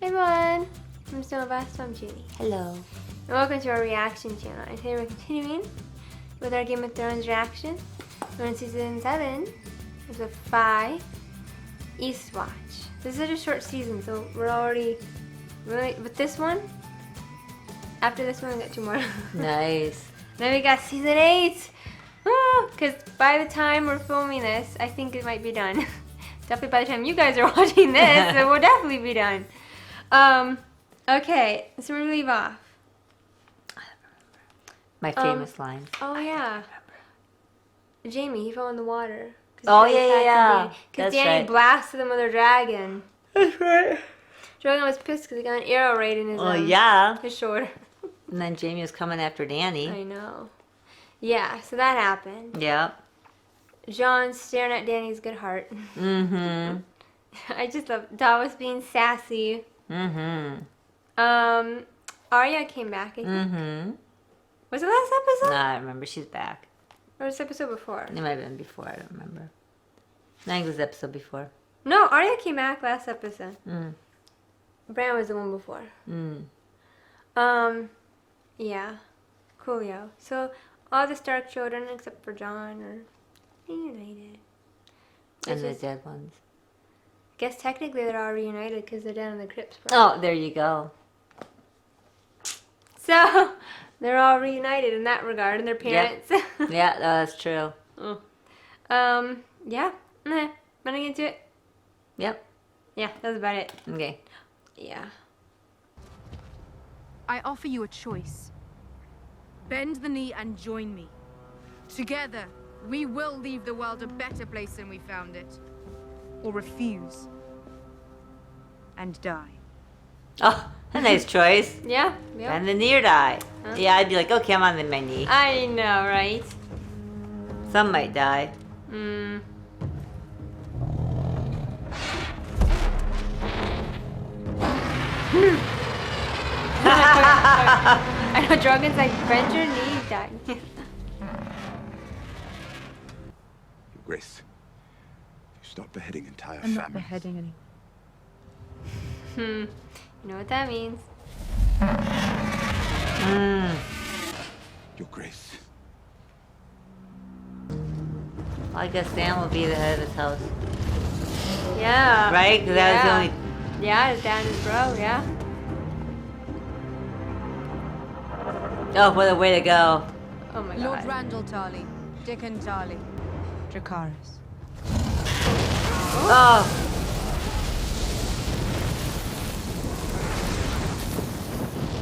Hey everyone, I'm Nova, so I'm Judy. Hello. And welcome to our reaction channel. And today we're continuing with our Game of Thrones reaction. We're in season 7, episode 5, Eastwatch. This is such a short season, so we're already really with this one. After this one, we got 2 more. Nice. Then we got season 8. Because by the time we're filming this, I think it might be done. Definitely by the time you guys are watching this, it will definitely be done. Okay, so we leave off. My famous lines. Oh yeah. Jamie, he fell in the water. Oh yeah. Because That's Dany right. blasted him with her dragon. That's right. Dragon was pissed because he got an arrow right in his Yeah. his shoulder. And then Jamie was coming after Dany. I know. Yeah, so that happened. Yep. Jon staring at Dany's good heart. Mm-hmm. I just love Davos being sassy. Mm-hmm. Arya came back, I think. Mm-hmm. Was it last episode? Nah, I remember. She's back. Or was it episode before? It might have been before. I don't remember. I think it was the episode before. No, Arya came back last episode. Mm. Bran was the one before. Mm. Yeah. Coolio. So, all the Stark children, except for Jon, are reunited. And the dead ones. I guess technically they're all reunited because they're down in the crypts. Oh, there you go. So, they're all reunited in that regard, and their parents. Yep. Yeah, that's true. Yeah. Running into it. Yep. Yeah, that's about it. Okay. Yeah. I offer you a choice. Bend the knee and join me. Together, we will leave the world a better place than we found it. Or refuse. And die. Oh, a nice choice. Yeah. Yeah. And the knee or die. Huh? Yeah, I'd be like, okay, I'm on my knee. I know, right? Some might die. Mm. I know Drogon's like, bend your knee, die. Your Grace, you stop beheading entire I'm families. not beheading any. You know what that means. Mm. Your Grace. Well, I guess Sam will be the head of his house. Yeah. Right? Because that was the only... Yeah, his dad and his bro, yeah. Oh, what a way to go. Oh my Lord god. Randall Tarly, Dickon Tarly, Dracarys. Oh.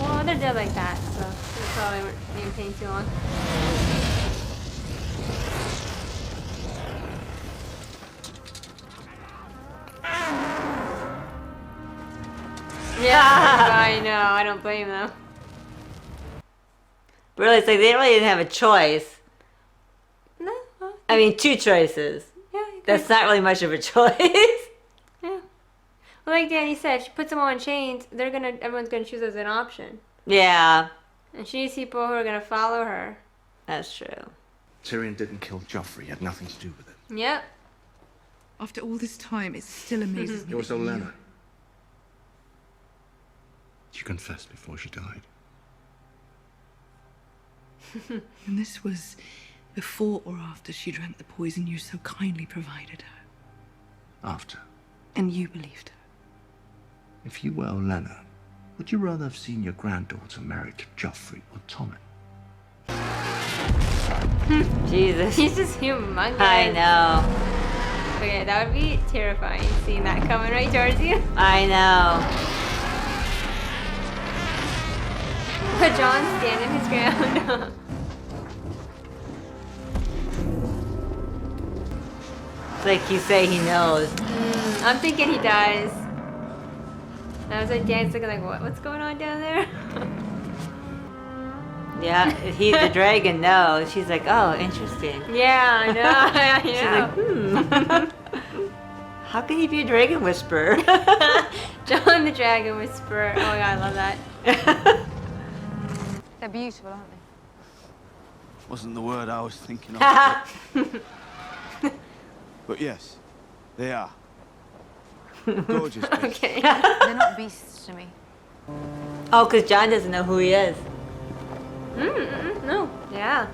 Well, they're dead like that, so they probably weren't being paid too long. Yeah, I know. I don't blame them. Really, it's like they really didn't have a choice. No. Well, I mean, 2 choices. yeah, you That's could. not really much of a choice. Yeah. Well, like Dany said, if she puts them all in chains, everyone's gonna choose as an option, Yeah, and she needs people who are gonna follow her. that's true. Tyrion didn't kill Joffrey. He had nothing to do with it. Yep. After all this time, it still amazes me. It was Olenna. She confessed before she died. And this was before or after she drank the poison you so kindly provided her. After. And you believed her. If you were Olenna, would you rather have seen your granddaughter married to Joffrey or Tommen? Jesus. He's just humongous. I know. Okay, that would be terrifying, seeing that coming right towards you. I know. But Jon standing his ground. It's like you say he knows. I'm thinking he does. And I was like, Dan's looking like, what's going on down there? Yeah, he's the dragon knows. She's like, oh, interesting. Yeah, I know. She's I like, how can he be a dragon whisperer? Jon the Dragon Whisperer. Oh my god, I love that. They're beautiful, aren't they? Wasn't the word I was thinking of. But yes, they are. Gorgeous beast. Okay. They're not beasts to me. Oh, because Jon doesn't know who he is. No. Yeah.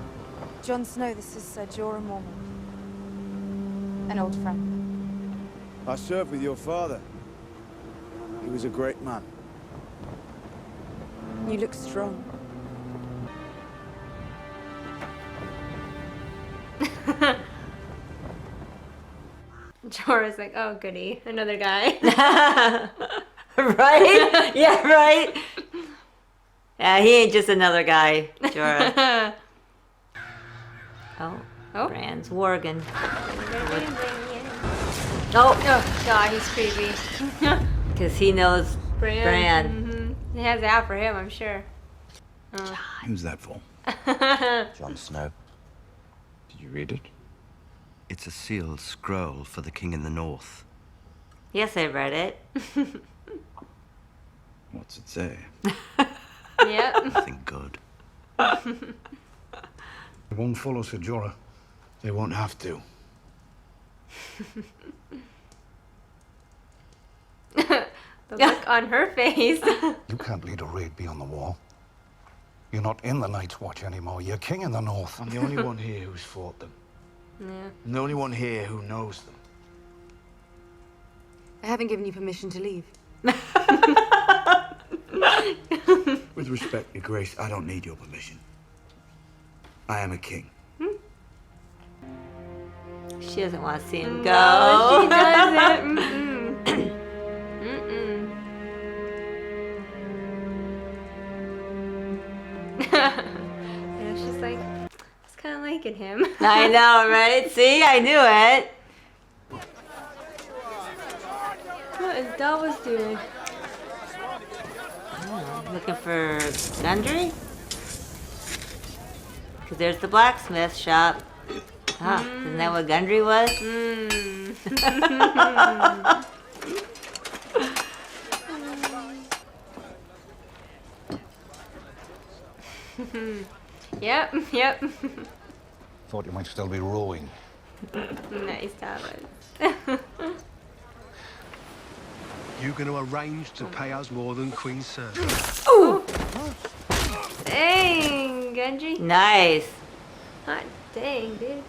Jon Snow, this is Sir Jorah Mormont. An old friend. I served with your father. He was a great man. You look strong. Jorah's like, oh goody, another guy. Right? Yeah, right? Yeah, he ain't just another guy, Jorah. Oh, Oh. Bran's Worgen. Oh, oh god, he's creepy. Because he knows Bran. He has it out for him, I'm sure. Who's that for? Jon Snow. Did you read it? It's a sealed scroll for the king in the north. Yes, I read it. What's it say? Yep. Nothing good. They won't follow Sir Jorah. They won't have to. The look on her face. You can't lead a raid beyond the wall. You're not in the Night's Watch anymore. You're king in the north. I'm the only one here who's fought them. Yeah. I'm the only one here who knows them. I haven't given you permission to leave. With respect, Your Grace, I don't need your permission. I am a king. She doesn't want to see him go. No, she doesn't. Mm-mm. And she's like, it's kind of liking him. I know, right? See, I knew it. What is Davos doing? Oh, looking for Gundry? Because there's the blacksmith shop. Ah, isn't that what Gundry was? Yep, yep. Thought you might still be rowing. Nice, Davos. You going to arrange to pay us more than Queen's service? Dang, Gendry. Nice. Hot dang, dude.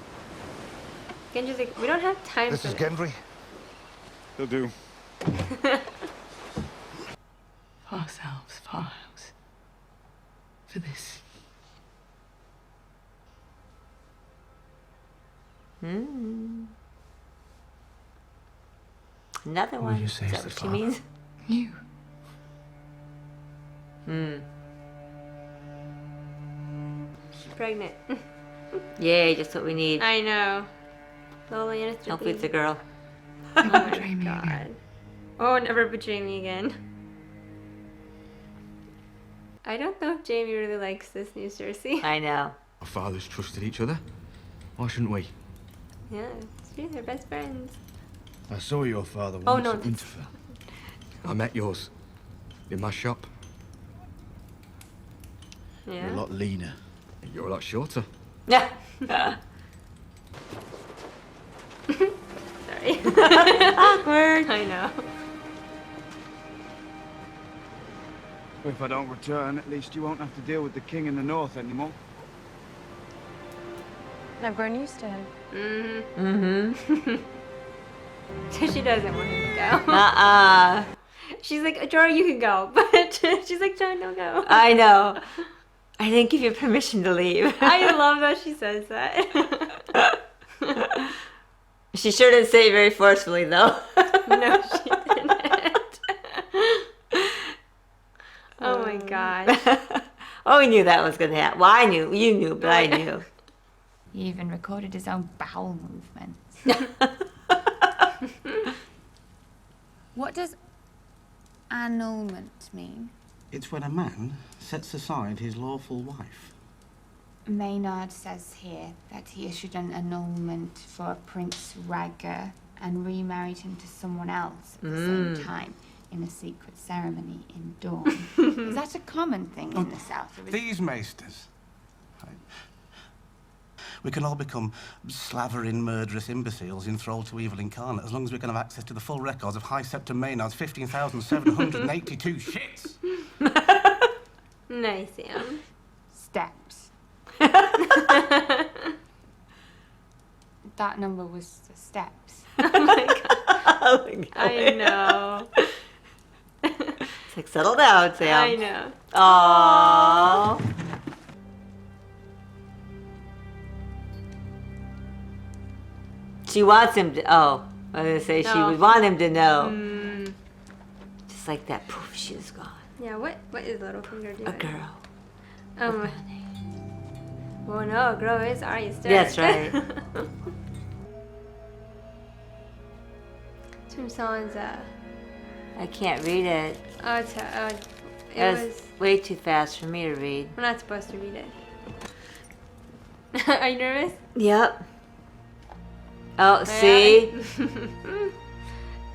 Gendry's like, we don't have time This for is this. Gendry. They'll do. For ourselves, for our house. For this. Another one. you say Is is that the what she father? means? You. She's pregnant. Yay, just what we need. I know. Lola Lannister. Hopefully it's a baby. girl. Oh my betray me god. again. Oh, never betray me again. I don't know if Jamie really likes this new Cersei. I know. Our fathers trusted each other. Why shouldn't we? Yeah, it's true. They're best friends. I saw your father Oh, once no, at that's- Winterfell. I met yours. In my shop. You're a Yeah. lot leaner. You're a lot shorter. Yeah. Sorry. Awkward. I know. If I don't return, at least you won't have to deal with the king in the north anymore. I've grown used to him. So she doesn't want him to go. Uh-uh. She's like, Jorah, you can go. But she's like, Jon, don't go. I know. I didn't give you permission to leave. I love that she says that. She sure didn't say it very forcefully, though. No, she didn't. Oh my god. Oh, we knew that was going to happen. Well, I knew. You knew, but I knew. He even recorded his own bowel movements. What does annulment mean? It's when a man sets aside his lawful wife. Maynard says here that he issued an annulment for Prince Rhaegar and remarried him to someone else at the same time in a secret ceremony in Dawn. Is that a common thing in the South? Or is These maesters. We can all become slavering, murderous imbeciles enthralled to evil incarnate as long as we can have access to the full records of High Septon Maynard's 15,782 shits. Nice, Sam. Steps. That number was the steps. Oh my god. Oh my God. I know. It's like, settle down, Sam. I know. Aww. She wants him to. Oh, I was gonna say she No. would want him to know. Mm, Just like that. Poof, she was gone. yeah, what is Littlefinger doing? A girl. Oh, well, no, a girl is Arya Stark. That's right. Tim Someone's, I can't read it. oh, it That was, was way too fast for me to read. we're not supposed to read it. Are you nervous? Yep. Oh, see?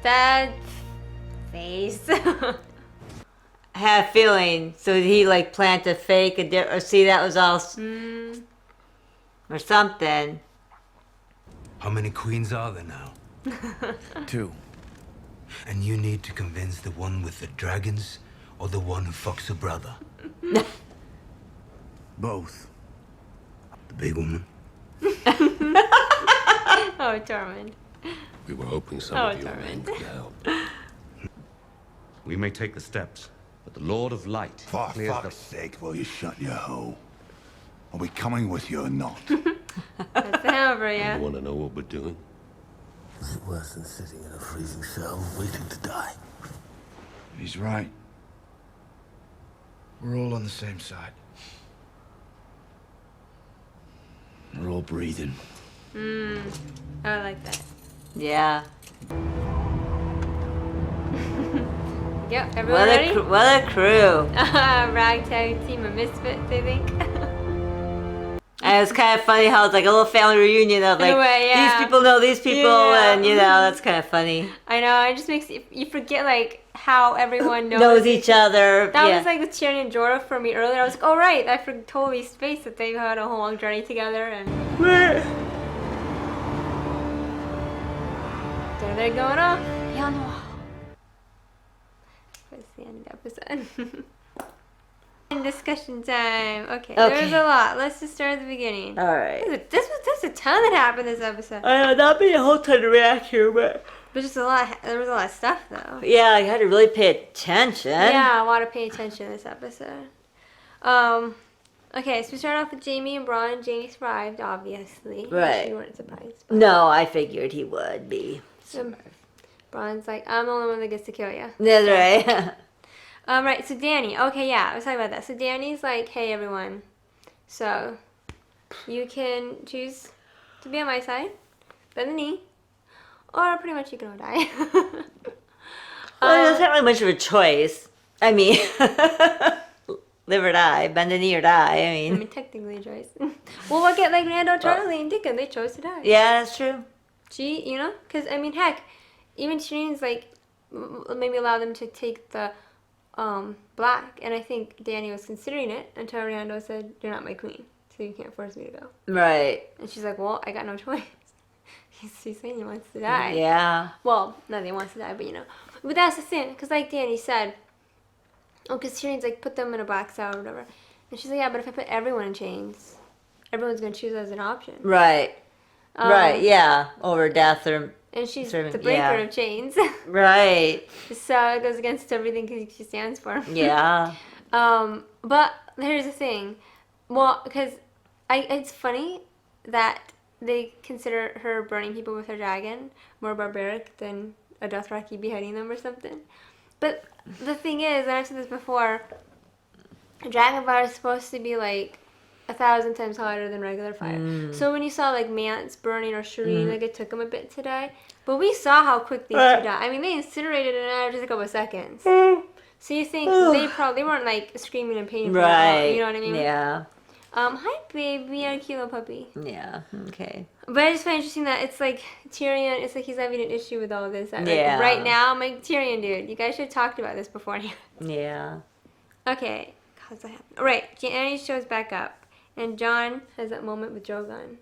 That face. I had a feeling. So did he like plant a fake? Or see, that was all. Or something. How many queens are there now? 2. And you need to convince the one with the dragons or the one who fucks her brother? Both. The big woman? Oh, Tormund. We were hoping some Oh, of your men Tormund. could help. We may take the steps, but the Lord of Light For clears fuck's sake, will you shut your hole? Are we coming with you or not? That's the hammer, yeah. You want to know what we're doing? Is it worse than sitting in a freezing cell waiting to die? He's right. We're all on the same side. We're all breathing. I like that. Yeah. Yep, everyone ready? What a crew. Ragtag team of misfits, I think. And it was kind of funny how it's like a little family reunion of In like, a way, yeah. these people know these people, Yeah. and you know, that's kind of funny. I know, it just makes you forget like how everyone Knows each other. That yeah. was like with Tyrion and Jorah for me earlier. I was like, oh right, I totally spaced that they had a whole long journey together and there they're going off. Beyond the wall. That's the end of the episode. Discussion time. Okay, there's a lot. Let's just start at the beginning. All right. There's a ton that happened this episode. I know, not be a whole ton to react here, but But just a lot. There was a lot of stuff though. yeah, you had to really pay attention. Yeah, I want to pay attention this episode. Okay, so we start off with Jaime and Bronn. Jaime survived, obviously. Right. You weren't surprised. But No, I figured he would be. so Bronn's like, I'm the only one that gets to kill you. That's right. Right, so Dany. Okay, yeah, let's talk about that. So Dany's like, hey, everyone. So, you can choose to be on my side, bend the knee, or pretty much you can all die. Well, there's not really much of a choice. I mean, live or die, bend the knee or die. I I mean, mean, technically a choice. Well, look at like Randall, Charlie, and Dickon. They chose to die. yeah, that's true. She, you know? Because, I mean, heck, even Tyrion's like, maybe allow them to take the black, and I think Dany was considering it until Randall said, you're not my queen, so you can't force me to go. Right. And she's like, well, I got no choice. She's saying he wants to die. Yeah. Well, not that he wants to die, but you know. But that's the thing, because like Dany said, oh, because Tyrion's like, put them in a black cell or whatever. And she's like, yeah, but if I put everyone in chains, everyone's going to choose as an option. Right. Right, yeah. Over death or... And she's sort of- the breaker yeah. of chains. Right. So it goes against everything she stands for. Yeah. But here's the thing. Well, because it's funny that they consider her burning people with her dragon more barbaric than a Dothraki beheading them or something. But the thing is, and I've said this before, dragon fire is supposed to be like 1,000 times hotter than regular fire. So when you saw like Mance burning or Shireen, like it took them a bit to die. But we saw how quick these two died. I mean, they incinerated in a just a couple of seconds. So you think they weren't like screaming in pain for that long, you know what I mean? Yeah. Hi baby, our cute little puppy. Yeah. Okay. But I just find it interesting that it's like Tyrion, it's like he's having an issue with all this. That, like, Yeah. right now, I'm like, Tyrion, dude, you guys should have talked about this beforehand. Yeah. Okay. How's that happen? All right, Dany shows back up, and Jon has that moment with Drogon.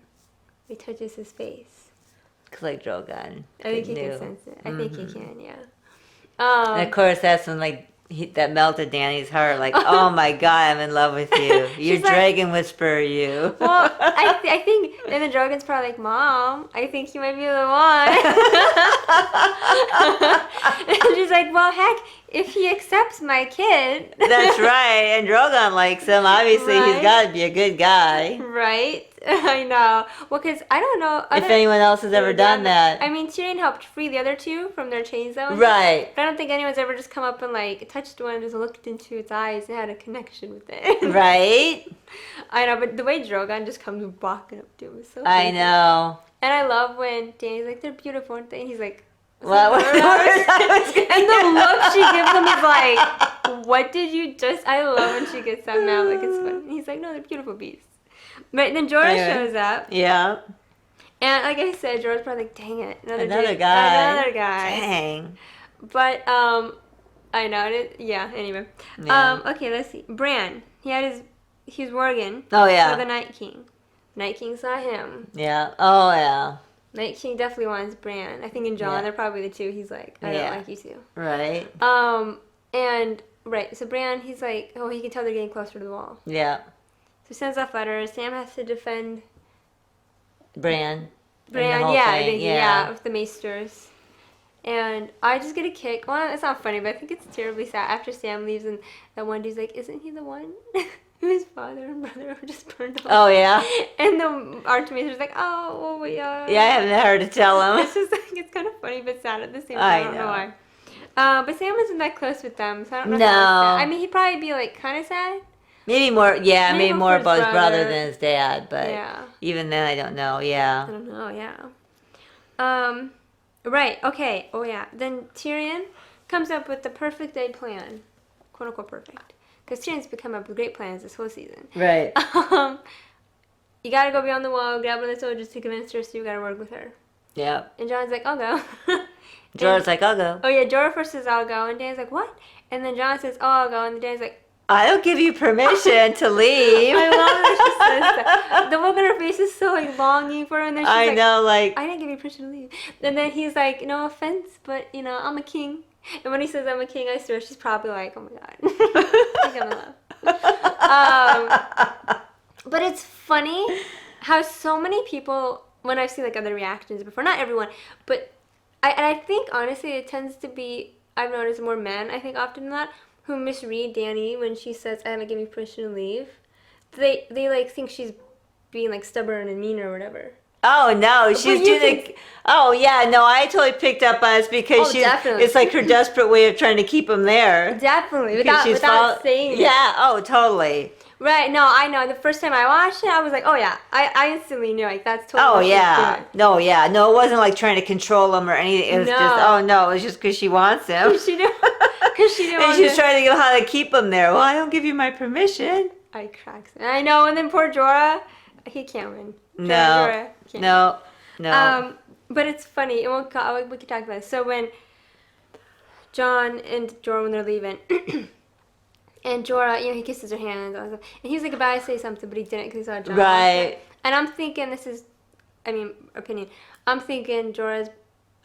he touches his face. Like Drogon. I think he knew. can sense it. I think he can, yeah. And of course, that's when that melted Dany's heart. Like, oh my god, I'm in love with you. You're dragon whisperer, you. Well, I think, and the dragon's probably like, Mom, I think you might be the one. And she's like, well, heck, if he accepts my kid. That's right. And Drogon likes him. Obviously, he's got to be a good guy. Right? I know. Well, because I don't know if anyone else has ever done that. I mean, Tyrion helped free the other two from their chain zone. Right. But I don't think anyone's ever just come up and like touched one and just looked into its eyes and had a connection with it. Right? I know, but the way Drogon just comes walking up to him is so funny. I know. And I love when Dany's like, they're beautiful, aren't they? And he's like, what? And the look she gives him is like, what did you just... I love when she gets that mad. Like, it's funny. And he's like, no, they're beautiful beasts. But then Jorah shows up. Yeah. And like I said, Jorah's probably like, dang it. Another guy. Another guy. Dang. But, I know. Yeah, anyway. Yeah. Okay, let's see. Bran. He was working. Oh, yeah. For the Night King. Night King saw him. Yeah. Oh, yeah. Night King definitely wants Bran. I think in Jon, they're probably the two. He's like, I don't like you two. Right. And, right, so Bran, he's like, oh, he can tell they're getting closer to the wall. Yeah. So he sends off letters. Sam has to defend Bran, yeah, with the maesters. And I just get a kick. Well, it's not funny, but I think it's terribly sad. After Sam leaves and that one dude's like, isn't he the one whose father and brother were just burned off? Oh, yeah? And the archmaester's like, oh, well, yeah. Yeah, I haven't heard to tell him. It's just like, it's kind of funny but sad at the same time. I don't know why. But Sam isn't that close with them, so I don't know. I mean, he'd probably be like kind of sad. Maybe more, maybe more about his brother than his dad, but even then, I don't know, I don't know, right, okay, oh yeah. Then Tyrion comes up with the perfect day plan, quote unquote perfect, because Tyrion's become up with great plans this whole season. Right. You gotta go beyond the wall, grab one of the soldiers to convince her, so you gotta work with her. Yep. And Jon's like, I'll go. Jorah's like, I'll go. Oh yeah, Jorah first says, I'll go, and Dan's like, what? And then Jon says, oh, I'll go, and Dan's like, I don't give you permission to leave. I love that she says that. The look on her face is so like longing for her, and then she's I know, like I didn't give you permission to leave. And then he's like, no offense, but you know, I'm a king. And when he says I'm a king, I swear she's probably like, oh my god, I think I'm in love. But it's funny how so many people, when I've seen like other reactions before, not everyone, but I think honestly it tends to be, I've noticed more men, I think often than not, who misread Dany when she says, I haven't given you permission to leave. They like think she's being like stubborn and mean or whatever. Oh no, she's doing. Oh yeah, no, I totally picked up on it because it's like her desperate way of trying to keep him there. Definitely, without saying it. Yeah, oh totally. Right, no, I know. The first time I watched it, I was like, oh yeah, I instantly knew like that's totally. Oh yeah, no, it wasn't like trying to control him or anything. It was just, it was just because she wants him. She knew. Because she knew. And she's trying to know how to keep him there. Well, I don't give you my permission. I cracks. I know, and then poor Jorah, he can't win. Jorah can't No. But it's funny. We could talk about it. So when Jon and Jorah, when they're leaving, and Jorah, he kisses her hand and all that stuff, and he was like about to say something, but he didn't because he saw Jon. Right. And I'm thinking opinion. I'm thinking Jorah's.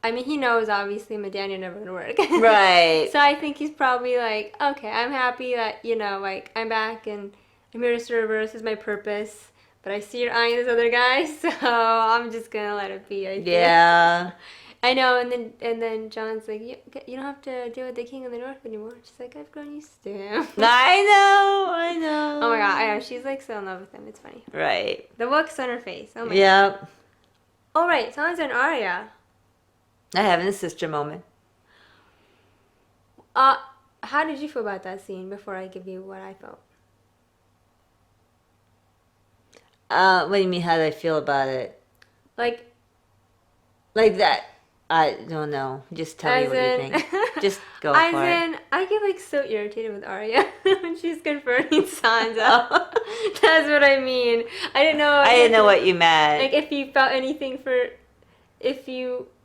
He knows obviously him and Dany are never gonna work. Right. So I think he's probably like, okay, I'm happy that like I'm back and I'm here to serve her. This is my purpose. But I see you're eyeing this other guy, so I'm just gonna let it be. I think. Yeah. I know, and then Jon's like, you don't have to deal with the king of the north anymore. She's like, I've grown used to him. I know. Oh my god, I know. She's like so in love with him. It's funny. Right. The look's on her face. Oh my god. God. All right, Sansa and Arya. I having a sister moment. How did you feel about that scene before I give you what I felt? What do you mean, how did I feel about it? Like that. I don't know. Just tell me what you think. Just go for it. I get like so irritated with Arya when she's confronting Sansa. That's what I mean. I didn't know. I didn't know what you meant. Like if you felt anything for,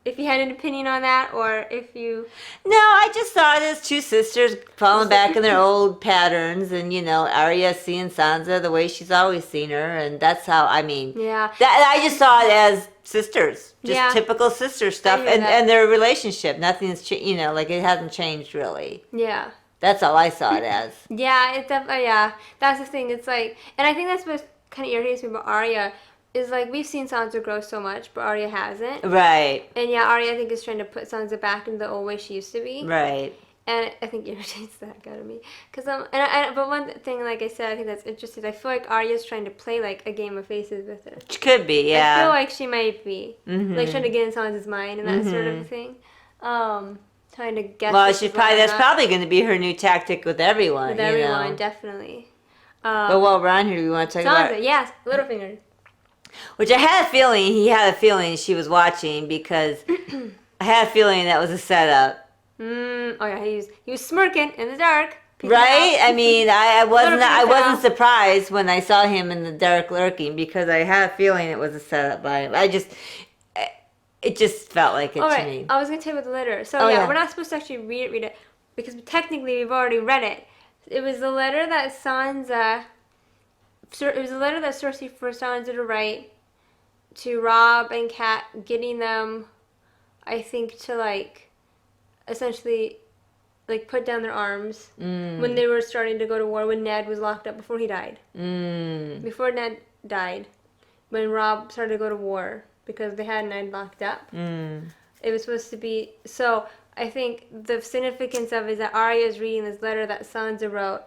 if you had an opinion on that, or if you... No, I just saw it as two sisters falling back in their old patterns, and Arya seeing Sansa the way she's always seen her, and that's how, Yeah. I just saw it as sisters, just Yeah. typical sister stuff, I hear that. and their relationship. Nothing's, like it hasn't changed really. Yeah. That's all I saw it as. Yeah, it definitely, yeah. That's the thing. It's like, and I think that's what kind of irritates me about Arya, is like, we've seen Sansa grow so much, but Arya hasn't. Right. And yeah, Arya, I think, is trying to put Sansa back into the old way she used to be. Right. And I think it irritates the heck out of me. Cause but one thing, like I said, I think that's interesting. I feel like Arya's trying to play like a game of faces with her. She could be, yeah. I feel like she might be, Mhm. like trying to get in Sansa's mind and that sort of thing. Trying to guess. Well, this is what that's I'm probably going to be her new tactic with everyone. with everyone, definitely. But while we're on here, do we want to talk Sansa, about? yes, Littlefinger. Which I had a feeling he had a feeling she was watching, because I had a feeling that was a setup. Oh yeah, he was smirking in the dark. Right? I mean, I Littlefinger wasn't surprised when I saw him in the dark lurking, because I had a feeling it was a setup by him. It just felt like it All to right, me. I was gonna tell you about the letter. So Oh, yeah. we're not supposed to actually read it because technically we've already read it. It was the letter that Sansa. It was a letter that Cersei forced Sansa to write to Robb and Cat, getting them, I think, to like, essentially, like put down their arms when they were starting to go to war. When Ned was locked up before he died. Before Ned died, when Robb started to go to war because they had Ned locked up. It was supposed to be so. I think the significance of it is that Arya is reading this letter that Sansa wrote.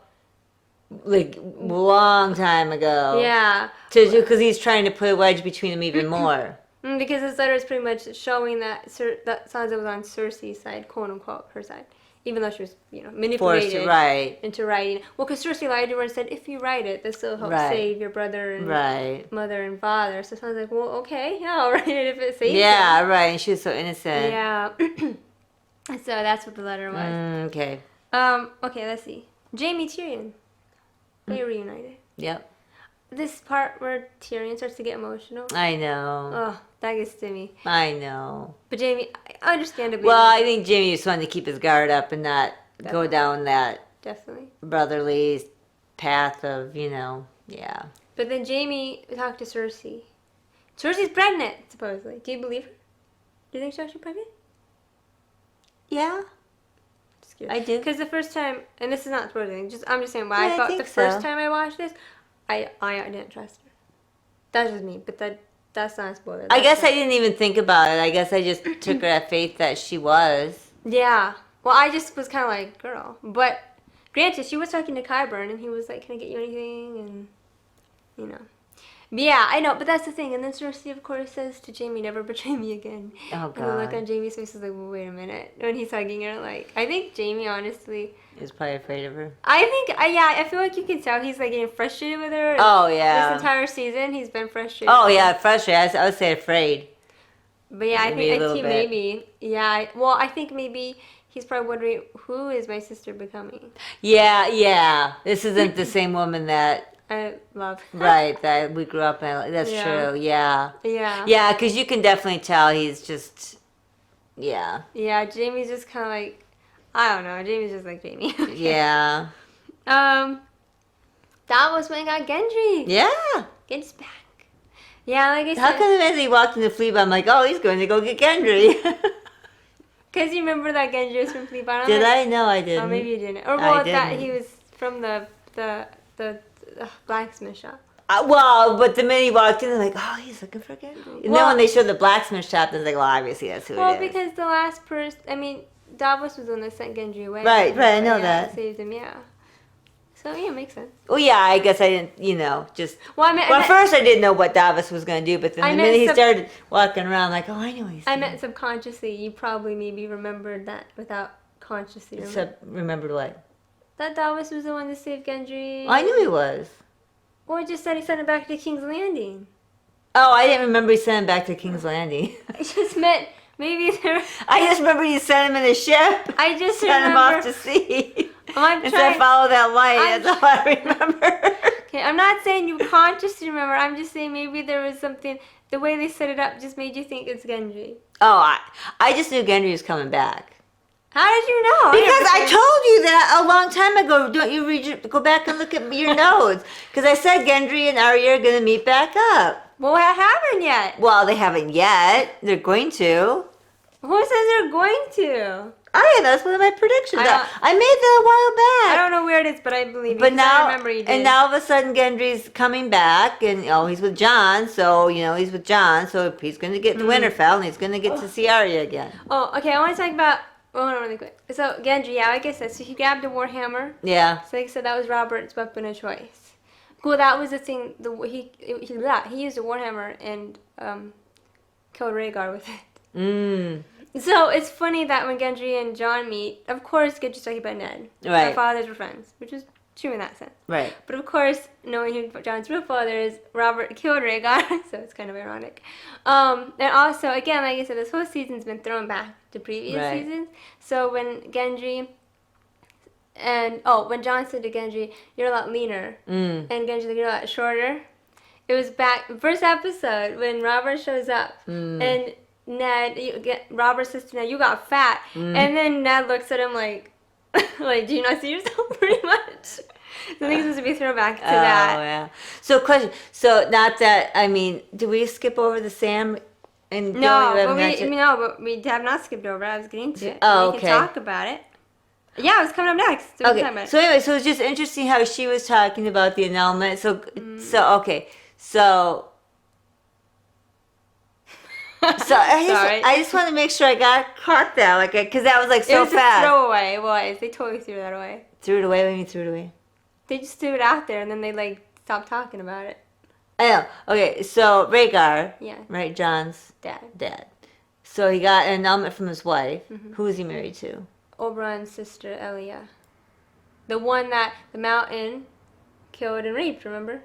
Like, long time ago. Yeah. Because he's trying to put a wedge between them even more. Because this letter is pretty much showing that that Sansa was on Cersei's side, quote unquote, her side. Even though she was, manipulated into writing. Well, because Cersei lied to her and said, if you write it, this will help save your brother and mother and father. So Sansa's like, well, okay, yeah, I'll write it if it saves them. Right. And she was so innocent. Yeah. So that's what the letter was. Okay. Okay, let's see. Jaime Tyrion. They reunited. Yep. This part where Tyrion starts to get emotional. I know. Oh, that gets to me. I know. But Jaime, understandably. Well, I think Jaime just wanted to keep his guard up and not go down that brotherly path of, yeah. But then Jaime talked to Cersei. Cersei's pregnant, supposedly. Do you believe her? Do you think she's actually pregnant? Yeah. I do. Because the first time, and this is not spoiling, I'm just saying why I thought the first time I watched this, I didn't trust her. That's just me, but that's not a spoiler. I guess I didn't even think about it. I guess I just took her at faith that she was. Yeah. Well, I just was kind of like, girl. But granted, she was talking to Qyburn, and he was like, can I get you anything? And, Yeah, I know, but that's the thing. And then Cersei, of course, says to Jaime, never betray me again. Oh, God. And the look on Jaime's face is like, well, wait a minute. When he's hugging her, like, I think Jaime, honestly... is probably afraid of her. I think, I feel like you can tell he's, like, getting frustrated with her. Oh, yeah. This entire season, he's been frustrated. Oh, yeah, frustrated. I would say afraid. But yeah, I think maybe. Yeah, well, I think maybe... He's probably wondering, who is my sister becoming? Yeah. This isn't the same woman that... I love. Right, that we grew up in. That's true, yeah. Yeah. Yeah, because you can definitely tell he's just... Yeah. Yeah, Jaime's just kind of like... I don't know, Jaime's just like Jaime. Yeah. That was when I got Gendry. Yeah. Gendry's back. Yeah, like I said... How come as he walked in the Fleabag, I'm like, oh, he's going to go get Gendry. Because you remember that Gendry was from Fleabag. Did I? No, I didn't. Oh, maybe you didn't. Or well, that he was from the blacksmith shop. Well, but the minute he walked in, they're like, oh, he's looking for Gendry. And then when they showed the blacksmith shop, they're like, well, obviously that's who it is. Well, because the last person... I mean, Davos was the one that sent Gendry away. Right, I know that. Saved him, yeah. So, yeah, it makes sense. Well, yeah, I guess I didn't, just... Well, at first I didn't know what Davos was going to do, but then the minute he started walking around, like, oh, I know he's... I meant subconsciously. You probably maybe remembered that without consciously remembered what? That Davos was the one that saved Gendry. I knew he was. Well, I just said he sent him back to King's Landing. Oh, I didn't remember he sent him back to King's Landing. I just meant maybe there... I just remember you sent him in a ship. I just sent him off to sea. And I follow that light. That's all I remember. Okay, I'm not saying you consciously remember. I'm just saying maybe there was something the way they set it up just made you think it's Gendry. Oh, I just knew Gendry was coming back. How did you know? Because I told you that a long time ago. Don't you go back and look at your notes? Because I said Gendry and Arya are going to meet back up. Well, what haven't yet? Well, they haven't yet. They're going to. Who says they're going to? Arya, that's one of my predictions. I made that a while back. I don't know where it is, but I believe you. But now, I remember you did. and now all of a sudden Gendry's coming back, and he's with Jon, so he's with Jon, so he's going to get to Winterfell, and he's going to get to see Arya again. Oh, okay. I want to talk about. Hold on really quick. So Gendry, yeah, like I said, so he grabbed a warhammer. Yeah. So like I said, that was Robert's weapon of choice. Cool. That was the thing. He used a warhammer and killed Rhaegar with it. Mm. So it's funny that when Gendry and Jon meet, of course Gendry's talking about Ned. Right. Their fathers were friends, which is true in that sense. Right. But of course, knowing who Jon's real father is, Robert killed Rhaegar, so it's kind of ironic. And also, again, like I said, this whole season's been thrown back to previous seasons. So when Gendry when Jon said to Gendry, "You're a lot leaner," and Gendry's like, "You're a lot shorter," it was back first episode when Robert shows up and Robert says to Ned, "You got fat," and then Ned looks at him like, "Do you not see yourself?" Pretty much. So I think it's supposed to be a throwback to that. Oh yeah. So question. So not that did we skip over the Sam and Gilly? But we have not skipped over. I was getting to it. Oh, we okay. can talk about it. Yeah, it was coming up next. So okay. So anyway, so it's just interesting how she was talking about the annulment. So okay. So I just want to make sure I caught that, because that was so it was fast. A throwaway. It was. They totally threw that away. Threw it away? What do you mean threw it away? They just threw it out there and then they stopped talking about it. I know. Okay, so Rhaegar, right? Jon's dad. So he got an annulment from his wife. Who was he married to? Oberyn's sister Elia, the one that the Mountain killed and raped. Remember?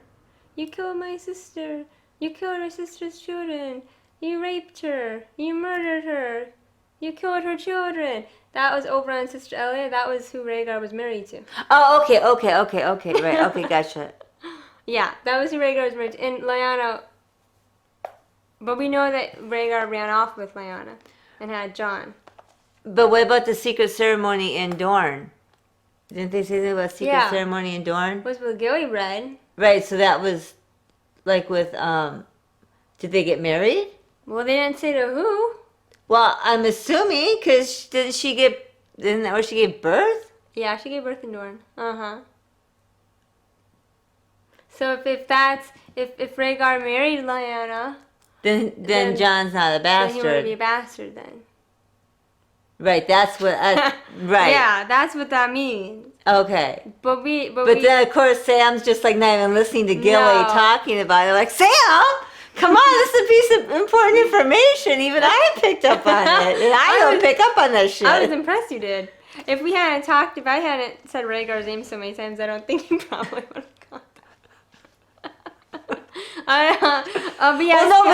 You killed my sister. You killed my sister's children. You raped her. You murdered her. You killed her children. That was Oberyn's sister Elia. That was who Rhaegar was married to. Oh, okay. Right, okay, gotcha. Yeah, that was who Rhaegar was married to. And Lyanna, but we know that Rhaegar ran off with Lyanna and had Jon. But what about the secret ceremony in Dorne? Didn't they say anything about secret ceremony in Dorne? It was with Gilly Red. Right, so that was with, did they get married? Well, they didn't say to who. Well, I'm assuming, because isn't that where she gave birth? Yeah, she gave birth in Dorne. Uh-huh. So if Rhaegar married Lyanna, then Jon's not a bastard. Then he would be a bastard then. Right, that's what. Right. Yeah, that's what that means. Okay. But then of course Sam's just not even listening to Gilly talking about it. Like, Sam, come on, this is a piece of important information. Even I picked up on it, and I don't pick up on that shit. I was impressed you did. If I hadn't said Rhaegar's name so many times, I don't think you probably would have got that. But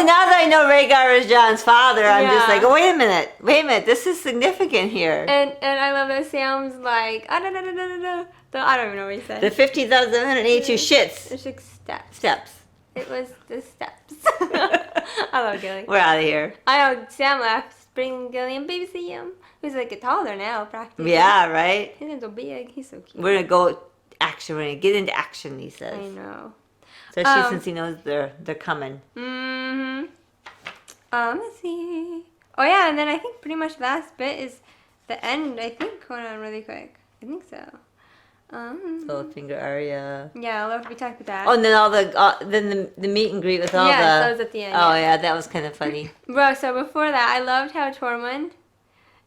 now that I know Rhaegar is Jon's father, I'm just like, wait a minute, this is significant here. And I love that Sam's like, I don't even know what he said. The 15,782 shits. It's like steps. Steps. It was the steps. I love Gilly. We're out of here. I know Sam left, bringing Gilly and babysit him. He's like taller now, practically. Yeah, right? He's so big. He's so cute. We're going to go action. We're going to get into action, he says. I know. Especially since he knows they're coming. Mm-hmm. Let's see. Oh, yeah, and then I think pretty much the last bit is the end, I think. Hold on really quick. I think so. Littlefinger Arya. Yeah, I'll we talk about that. Oh, and then then the meet and greet with all the... Yeah, that was at the end. Oh, yeah, that was kind of funny. Bro, so before that, I loved how Tormund,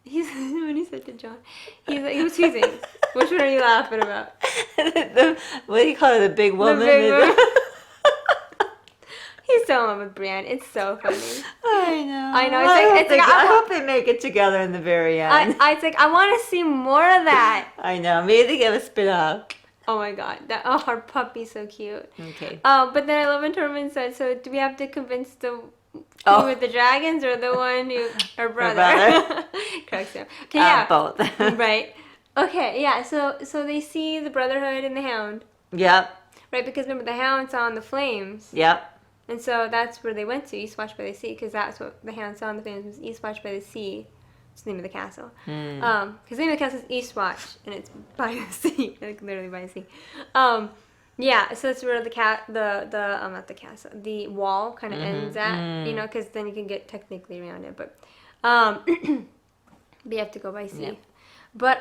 when he said to Jon, he was teasing. Which one are you laughing about? What do you call it, the big woman? The big woman. He's so in love with Brienne. It's so funny. I know. I hope they make it together in the very end. It's like, I want to see more of that. I know. Maybe they give a spin-off. Oh my god. Our puppy's so cute. Okay. But then I love when Tormund said, so do we have to convince the one with the dragons or the one who, her brother? Correct, Sam. Okay, yeah. Both. Right. Okay, yeah. So they see the Brotherhood and the Hound. Yep. Right, because remember the Hound's on the flames. Yep. And so that's where they went to, Eastwatch by the Sea, because that's what the Hound saw in the famous was Eastwatch by the Sea. It's the name of the castle. Because the name of the castle is Eastwatch, and it's by the sea, like literally by the sea. Yeah, so that's where not the castle, the wall kind of ends at, you know, because then you can get technically around it, but you have to go by sea. Yeah. But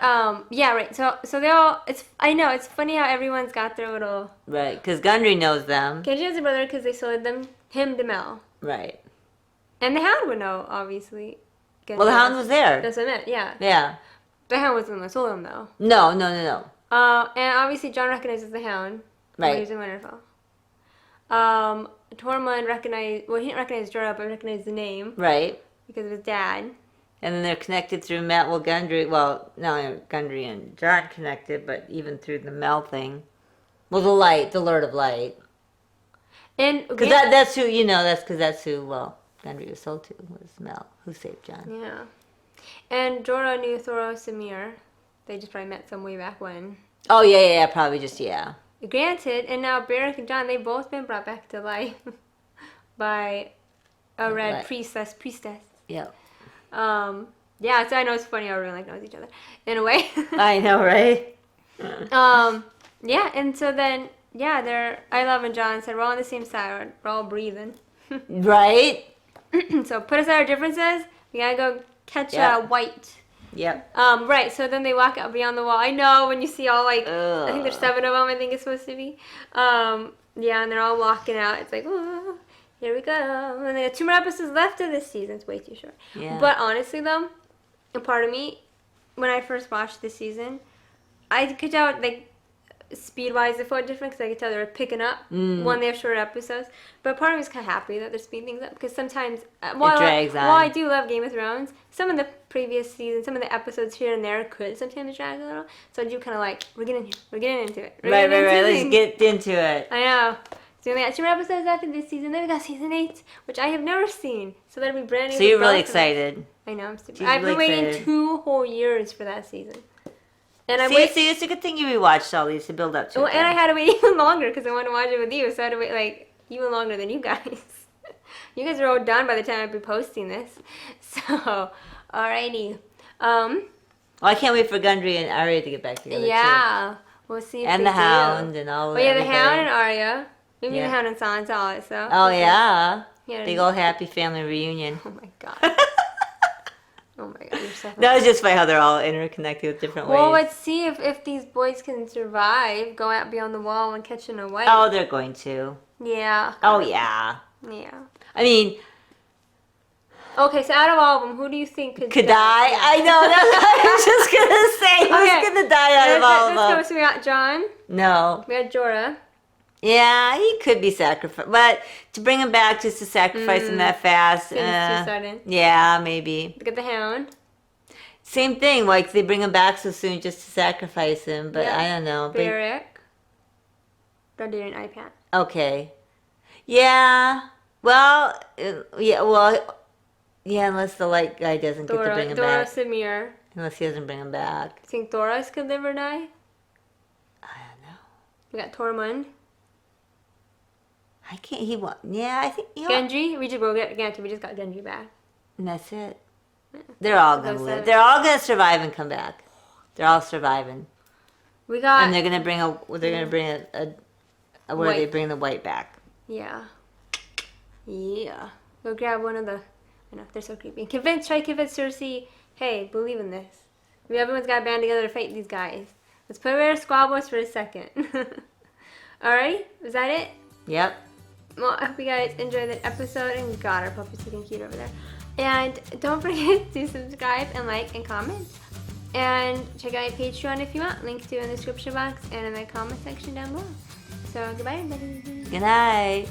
yeah, right. So they all. I know it's funny how everyone's got their little. Right, because Gundry knows them. Gendry has a brother because they sold him to Mel. Right. And the Hound would know, obviously. Well, the Hound was there. That's what I meant. Yeah. Yeah. The Hound wasn't the one that sold him though. No. And obviously Jon recognizes the Hound. Right. When he was in Winterfell. Tormund recognized. Well, he didn't recognize Jorah, but recognized the name. Right. Because of his dad. And then they're connected through Mel. Well, Gundry. Well, not only Gundry and Jon connected, but even through the Mel thing. Well, the Lord of Light. And because that's who that's who. Well, Gundry was sold to was Mel, who saved Jon. Yeah. And Jorah knew Thoros and Myr. They just probably met some way back when. Oh yeah, probably just yeah. Granted, and now Beric and Jon, they've both been brought back to life by a red priestess. Yep. Yeah, so I know it's funny how everyone knows each other in a way. I know, right? Yeah, and so then Love and Jon said we're all on the same side. We're all breathing. Right. So put aside our differences. We gotta go catch White. Yep. Right. So then they walk out beyond the wall. I know when you see all I think there's 7 of them. I think it's supposed to be. Yeah, and they're all walking out. It's like, oh, here we go. And they have 2 more episodes left of this season. It's way too short. Yeah. But honestly, though, a part of me, when I first watched this season, I could tell speed-wise, it felt different because I could tell they were picking up when they have shorter episodes. But part of me is kind of happy that they're speeding things up because sometimes, while I do love Game of Thrones, some of the previous seasons, some of the episodes here and there could sometimes drag a little. So I do kind of we're getting into it. Right. Let's get into it. I know. So we only got 2 more episodes after this season. Then we got season 8, which I have never seen. So that'll be brand new. So you're really excited. I know, I'm stupid. I've been waiting 2 whole years for that season. And see, it's a good thing you rewatched all these to build up to it. Well, and I had to wait even longer because I wanted to watch it with you, so I had to wait even longer than you guys. You guys are all done by the time I'd be posting this. So, alrighty. Well, I can't wait for Gundry and Arya to get back together too. We'll see if and they the do. Hound and all that. Oh yeah, the Hound and Arya. Maybe the Hound and Sansa also. Oh yeah. Yeah. Big old happy family reunion. Oh my god. Oh my god, you're so funny. That was just by how they're all interconnected with different ways. Well, let's see if these boys can survive, go out beyond the wall and catching a White. Oh, they're going to. Yeah. Oh, yeah. Yeah. I mean... Okay, so out of all of them, who do you think could die? Yeah. I know, that's what I was just going to say. Who's going to die out of all of them? So we got Jon. No. We got Jorah. Yeah, he could be sacrificed. But to bring him back just to sacrifice him that fast. Seems too sudden. Yeah, maybe. Look at the Hound. Same thing. They bring him back so soon just to sacrifice him. But I don't know. Beric. Don't do an iPad. Okay. Yeah. Well, unless the light guy doesn't get to bring him back. Thoros and Myr. Unless he doesn't bring him back. You think Thoros could live or die? I don't know. We got Tormund. I think Gendry. We just got Gendry back. And that's it. They're all gonna live. They're all gonna survive and come back. They're all surviving. And they're gonna bring they bring the White back. Yeah. Yeah. Go grab one of the. I know they're so creepy. Try to convince Cersei. Hey, believe in this. Everyone's got to band together to fight these guys. Let's put away our squabbles for a second. Alright, was that it? Yep. Well, I hope you guys enjoyed that episode. And God, our puppy's looking cute over there. And don't forget to subscribe and like and comment. And check out my Patreon if you want. Link to in the description box and in the comment section down below. So goodbye, everybody. Good night.